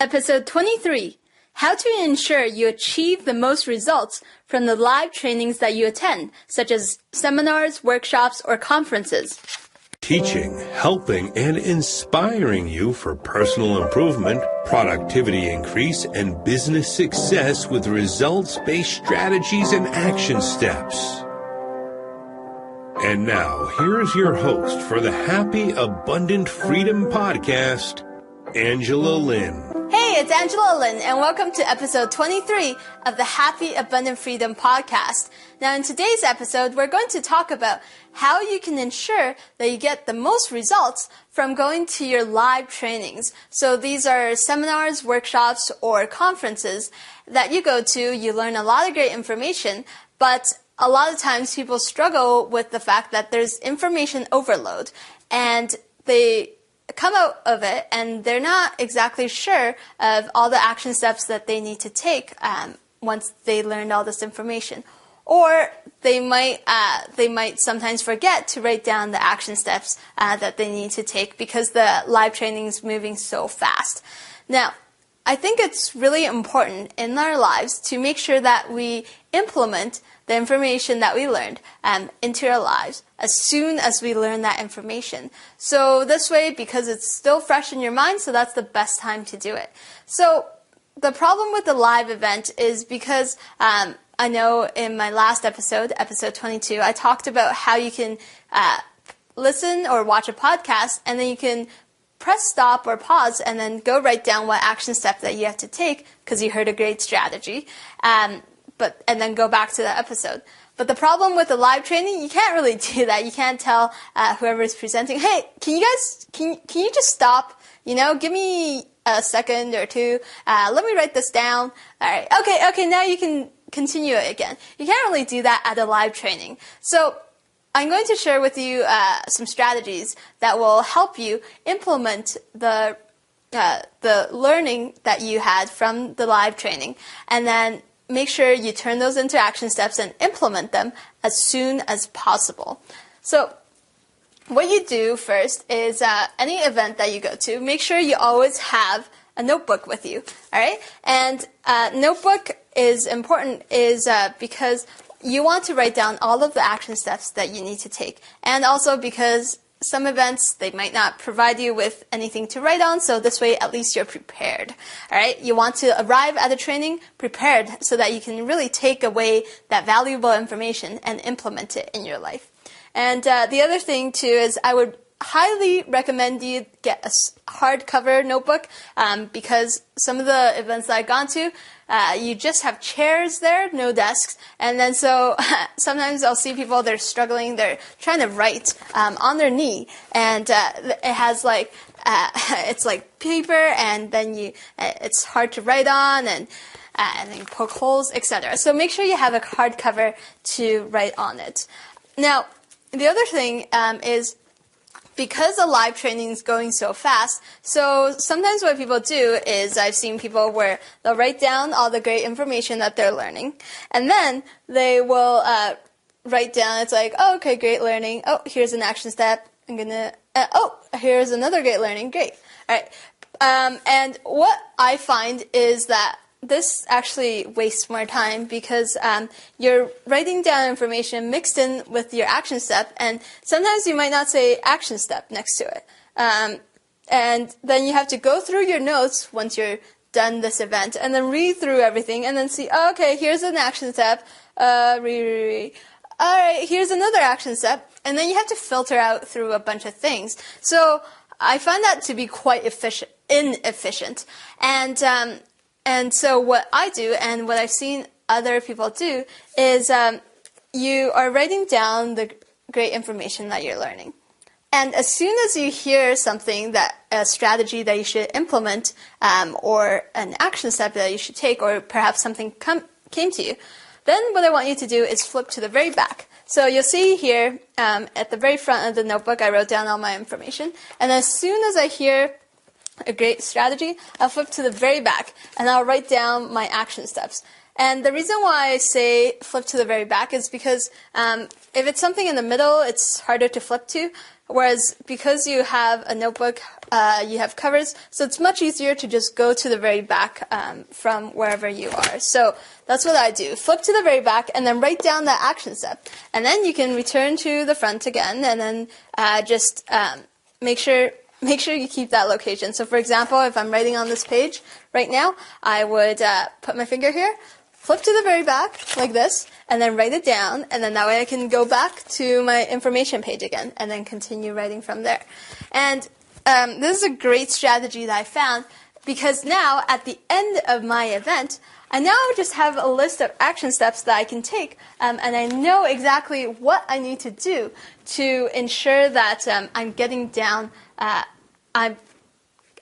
Episode 23, How to ensure you achieve the most results from the live trainings that you attend, such as seminars, workshops, or conferences. Teaching, helping, and inspiring you for personal improvement, productivity increase, and business success with results-based strategies and action steps. And now, here's your host for the Happy Abundant Freedom Podcast, Angela Lynn. Hey, it's Angela Lynn, and welcome to episode 23 of the Happy Abundant Freedom Podcast. Now, in today's episode, we're going to talk about how you can ensure that you get the most results from going to your live trainings. So these are seminars, workshops, or conferences that you go to. You learn a lot of great information, but a lot of times people struggle with the fact that there's information overload, and they come out of it and they're not exactly sure of all the action steps that they need to take once they learned all this information. Or they might sometimes forget to write down the action steps that they need to take because the live training is moving so fast. Now, I think it's really important in our lives to make sure that we implement the information that we learned into our lives as soon as we learn that information. So this way, because it's still fresh in your mind, so that's the best time to do it. So the problem with the live event is because I know in my last episode, episode 22, I talked about how you can listen or watch a podcast, and then you can press stop or pause and then go write down what action step that you have to take because you heard a great strategy, and then go back to the episode. But the problem with the live training, you can't really do that. You can't tell whoever is presenting, hey, can you just stop? Give me a second or two. Let me write this down. All right. Okay. Now you can continue it again. You can't really do that at a live training. So I'm going to share with you some strategies that will help you implement the learning that you had from the live training, and then make sure you turn those into action steps and implement them as soon as possible. So what you do first is any event that you go to, make sure you always have a notebook with you, all right? And notebook is important because you want to write down all of the action steps that you need to take. And also because some events, they might not provide you with anything to write on, so this way at least you're prepared. All right? You want to arrive at the training prepared so that you can really take away that valuable information and implement it in your life. And the other thing too is I would highly recommend you get a hardcover notebook because some of the events that I've gone to, you just have chairs there, no desks, and then so sometimes I'll see people, they're struggling, they're trying to write on their knee, and it has like it's like paper, and then it's hard to write on, and then poke holes, etc. So make sure you have a hardcover to write on it. Now, the other thing is, because the live training is going so fast, so sometimes what people do is I've seen people where they'll write down all the great information that they're learning, and then they will write down, it's like, oh, okay, great learning. Oh, here's an action step. I'm going to, here's another great learning. Great. All right. And what I find is that this actually wastes more time because you're writing down information mixed in with your action step, and sometimes you might not say action step next to it. And then you have to go through your notes once you're done this event and then read through everything and then see, oh, okay, here's an action step. All right, here's another action step. And then you have to filter out through a bunch of things. So I find that to be quite inefficient. And so what I do, and what I've seen other people do, is you are writing down the great information that you're learning. And as soon as you hear something, a strategy that you should implement, or an action step that you should take, or perhaps something came to you, then what I want you to do is flip to the very back. So you'll see here at the very front of the notebook, I wrote down all my information. And as soon as I hear a great strategy, I'll flip to the very back and I'll write down my action steps. And the reason why I say flip to the very back is because if it's something in the middle, it's harder to flip to. Whereas because you have a notebook, you have covers, so it's much easier to just go to the very back from wherever you are. So that's what I do. Flip to the very back and then write down that action step. And then you can return to the front again and then just make sure you keep that location. So for example, if I'm writing on this page right now, I would put my finger here, flip to the very back like this, and then write it down, and then that way I can go back to my information page again and then continue writing from there. And this is a great strategy that I found because now at the end of my event, I now just have a list of action steps that I can take, and I know exactly what I need to do to ensure that I'm getting down,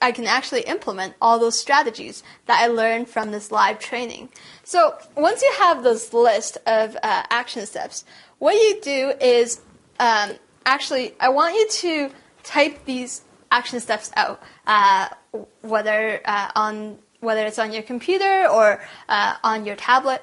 I can actually implement all those strategies that I learned from this live training. So once you have this list of action steps, what you do is actually, I want you to type these action steps out, whether it's on your computer or on your tablet.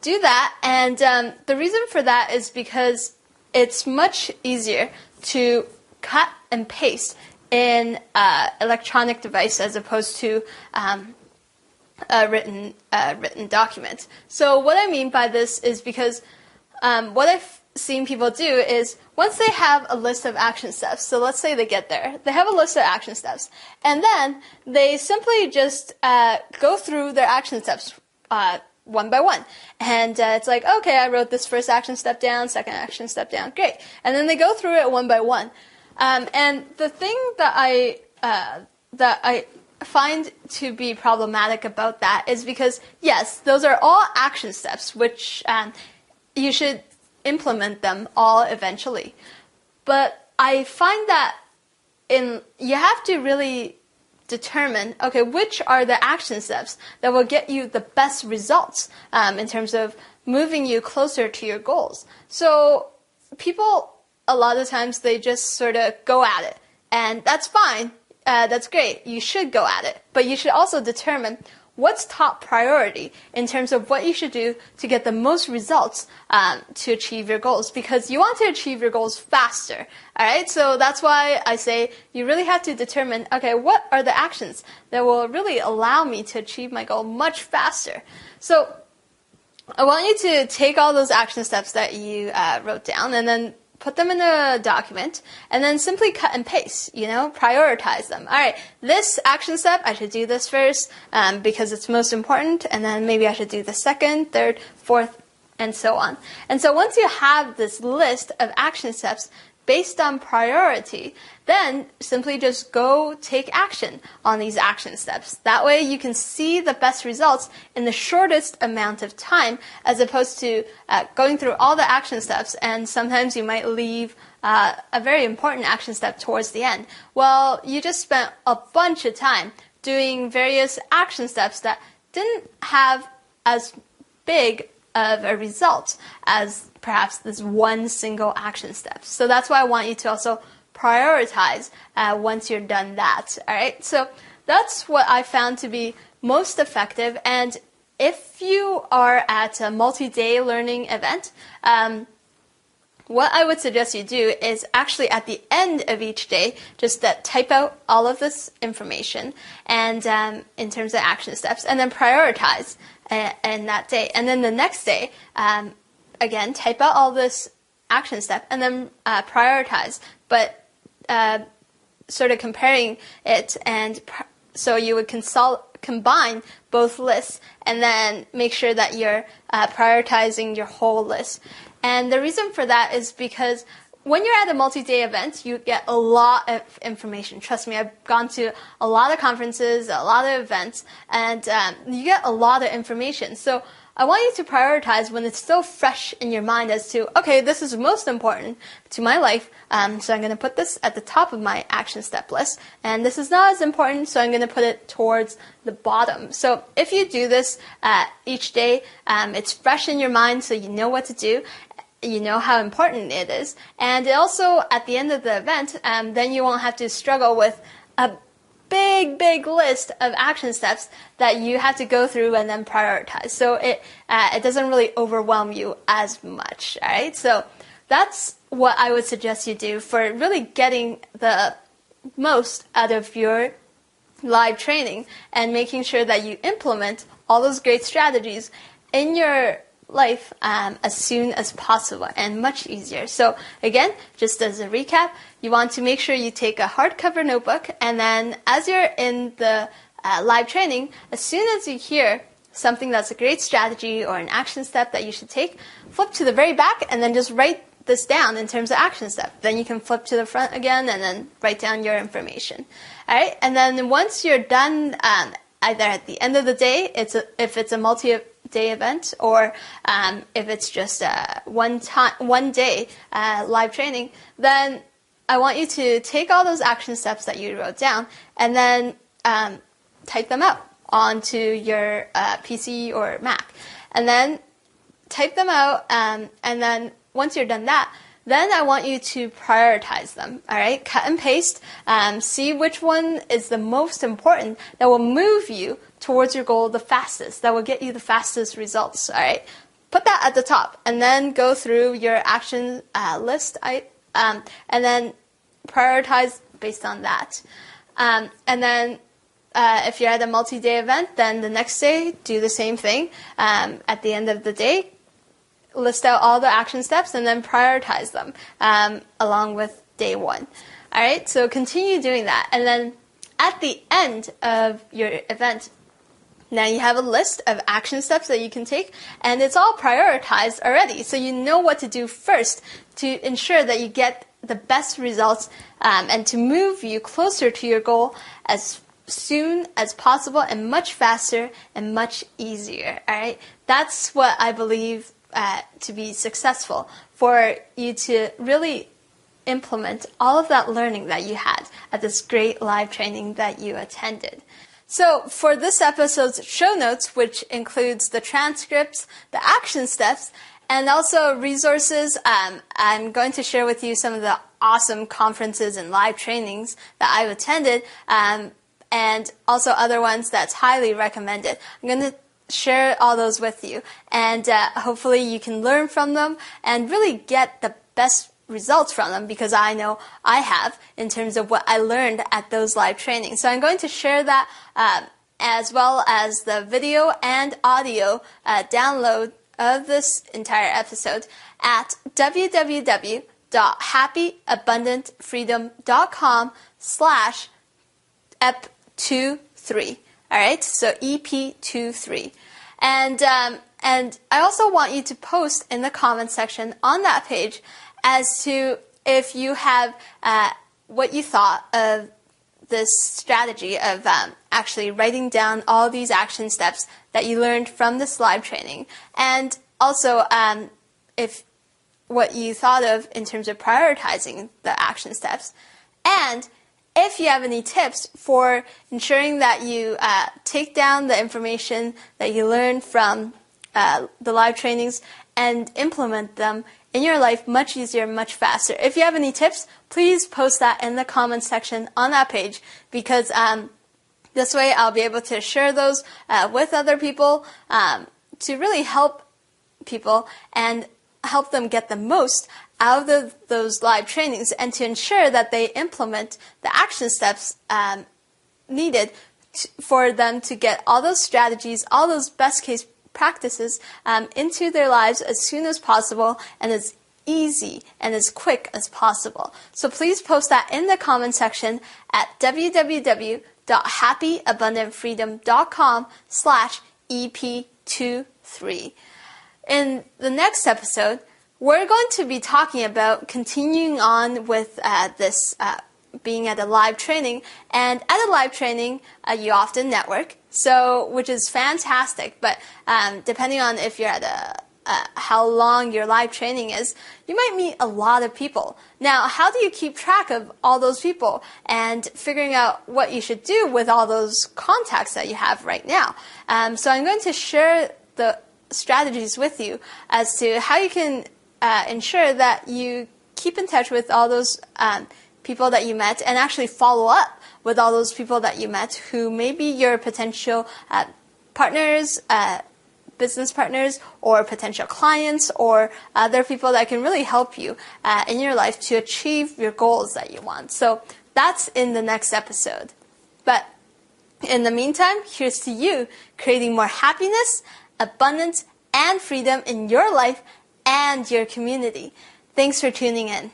Do that, and the reason for that is because it's much easier to cut and paste in electronic device as opposed to a written document. So what I mean by this is because what I've seen people do is once they have a list of action steps, so let's say they get there, they have a list of action steps, and then they simply just go through their action steps one by one. And it's like, okay, I wrote this first action step down, second action step down, great. And then they go through it one by one. And the thing that I find to be problematic about that is because, yes, those are all action steps, which you should implement them all eventually. But I find that you have to really determine, okay, which are the action steps that will get you the best results in terms of moving you closer to your goals. So people, a lot of times, they just sort of go at it. And that's fine. That's great. You should go at it. But you should also determine what's top priority in terms of what you should do to get the most results to achieve your goals. Because you want to achieve your goals faster. All right? So that's why I say you really have to determine, okay, what are the actions that will really allow me to achieve my goal much faster? So I want you to take all those action steps that you wrote down and then put them in a document, and then simply cut and paste, prioritize them. All right, this action step, I should do this first because it's most important, and then maybe I should do the second, third, fourth, and so on. And so once you have this list of action steps based on priority, then simply just go take action on these action steps. That way you can see the best results in the shortest amount of time, as opposed to going through all the action steps, and sometimes you might leave a very important action step towards the end. Well, you just spent a bunch of time doing various action steps that didn't have as big of a result as perhaps this one single action step. So that's why I want you to also prioritize once you're done that. All right. So that's what I found to be most effective. And if you are at a multi-day learning event, what I would suggest you do is actually at the end of each day, just type out all of this information and in terms of action steps, and then prioritize in that day. And then the next day, again, type out all this action step and then prioritize, but sort of comparing it, and so you would combine both lists and then make sure that you're prioritizing your whole list. And the reason for that is because when you're at a multi-day event, you get a lot of information. Trust me, I've gone to a lot of conferences, a lot of events, and you get a lot of information. So I want you to prioritize when it's still fresh in your mind as to, okay, this is most important to my life, so I'm going to put this at the top of my action step list. And this is not as important, so I'm going to put it towards the bottom. So if you do this each day, it's fresh in your mind, so you know what to do. You know how important it is. And also, at the end of the event, then you won't have to struggle with a big list of action steps that you have to go through and then prioritize. So it doesn't really overwhelm you as much, all right? So that's what I would suggest you do for really getting the most out of your live training and making sure that you implement all those great strategies in your life as soon as possible and much easier. So again, just as a recap, you want to make sure you take a hardcover notebook, and then as you're in the live training, as soon as you hear something that's a great strategy or an action step that you should take, flip to the very back and then just write this down in terms of action step. Then you can flip to the front again and then write down your information. All right, and then once you're done, either at the end of the day, if it's a multi-day event, or if it's just a one day live training, then I want you to take all those action steps that you wrote down and then type them out onto your PC or Mac, and then type them out, and then once you're done that, then I want you to prioritize them, all right? Cut and paste, see which one is the most important that will move you towards your goal the fastest, that will get you the fastest results, all right? Put that at the top, and then go through your action list, and then prioritize based on that. And then if you're at a multi-day event, then the next day, do the same thing. At the end of the day, list out all the action steps and then prioritize them along with day one. All right, so continue doing that. And then at the end of your event, now you have a list of action steps that you can take, and it's all prioritized already. So you know what to do first to ensure that you get the best results and to move you closer to your goal as soon as possible and much faster and much easier. All right, that's what I believe to be successful, for you to really implement all of that learning that you had at this great live training that you attended. So for this episode's show notes, which includes the transcripts, the action steps, and also resources, I'm going to share with you some of the awesome conferences and live trainings that I've attended, and also other ones that's highly recommended. I'm going to share all those with you, and hopefully you can learn from them and really get the best results from them, because I know I have in terms of what I learned at those live trainings. So I'm going to share that as well as the video and audio download of this entire episode at www.happyabundantfreedom.com/EP23. All right, so EP23. And I also want you to post in the comment section on that page as to if you have what you thought of this strategy of actually writing down all these action steps that you learned from this live training, and also if what you thought of in terms of prioritizing the action steps, and if you have any tips for ensuring that you take down the information that you learned from the live trainings and implement them in your life much easier, much faster. If you have any tips, please post that in the comments section on that page, because this way I'll be able to share those with other people to really help people and help them get the most out of those live trainings, and to ensure that they implement the action steps needed for them to get all those strategies, all those best case practices into their lives as soon as possible and as easy and as quick as possible. So please post that in the comment section at www.happyabundantfreedom.com/EP23. In the next episode, we're going to be talking about continuing on with this being at a live training. And at a live training, you often network, so which is fantastic. But depending on if you're at how long your live training is, you might meet a lot of people. Now, how do you keep track of all those people and figuring out what you should do with all those contacts that you have right now? So I'm going to share the strategies with you as to how you can ensure that you keep in touch with all those people that you met, and actually follow up with all those people that you met who may be your potential partners, business partners or potential clients or other people that can really help you in your life to achieve your goals that you want. So that's in the next episode. But in the meantime, here's to you creating more happiness, abundance, and freedom in your life and your community. Thanks for tuning in.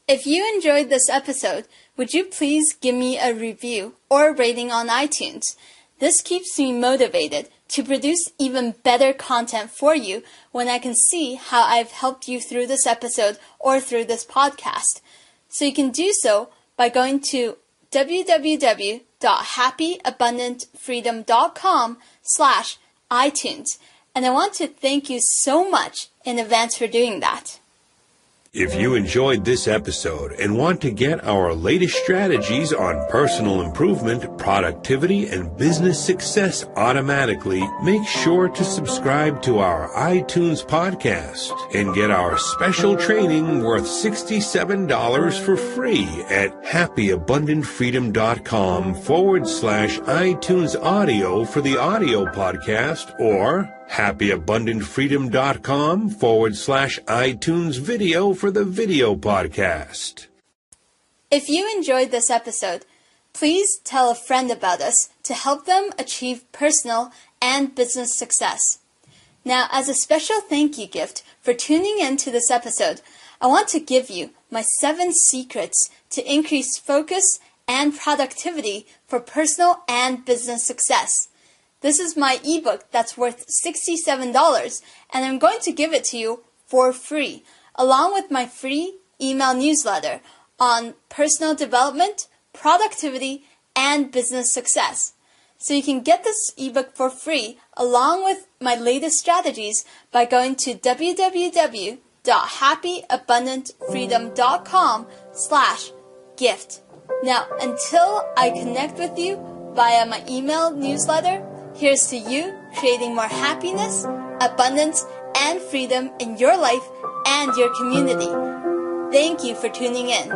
If you enjoyed this episode, would you please give me a review or a rating on iTunes? This keeps me motivated to produce even better content for you when I can see how I've helped you through this episode or through this podcast. So you can do so by going to www.happyabundantfreedom.com/iTunes. And I want to thank you so much in advance for doing that. If you enjoyed this episode and want to get our latest strategies on personal improvement, productivity, and business success automatically, make sure to subscribe to our iTunes podcast and get our special training worth $67 for free at happyabundantfreedom.com/iTunes audio for the audio podcast, or happyabundantfreedom.com/iTunes video for the video podcast. If you enjoyed this episode, please tell a friend about us to help them achieve personal and business success. Now, as a special thank you gift for tuning in to this episode, I want to give you my 7 secrets to increase focus and productivity for personal and business success. This is my ebook that's worth $67, and I'm going to give it to you for free, along with my free email newsletter on personal development, productivity, and business success. So you can get this ebook for free along with my latest strategies by going to www.happyabundantfreedom.com/gift. Now, until I connect with you via my email newsletter, here's to you creating more happiness, abundance, and freedom in your life and your community. Thank you for tuning in.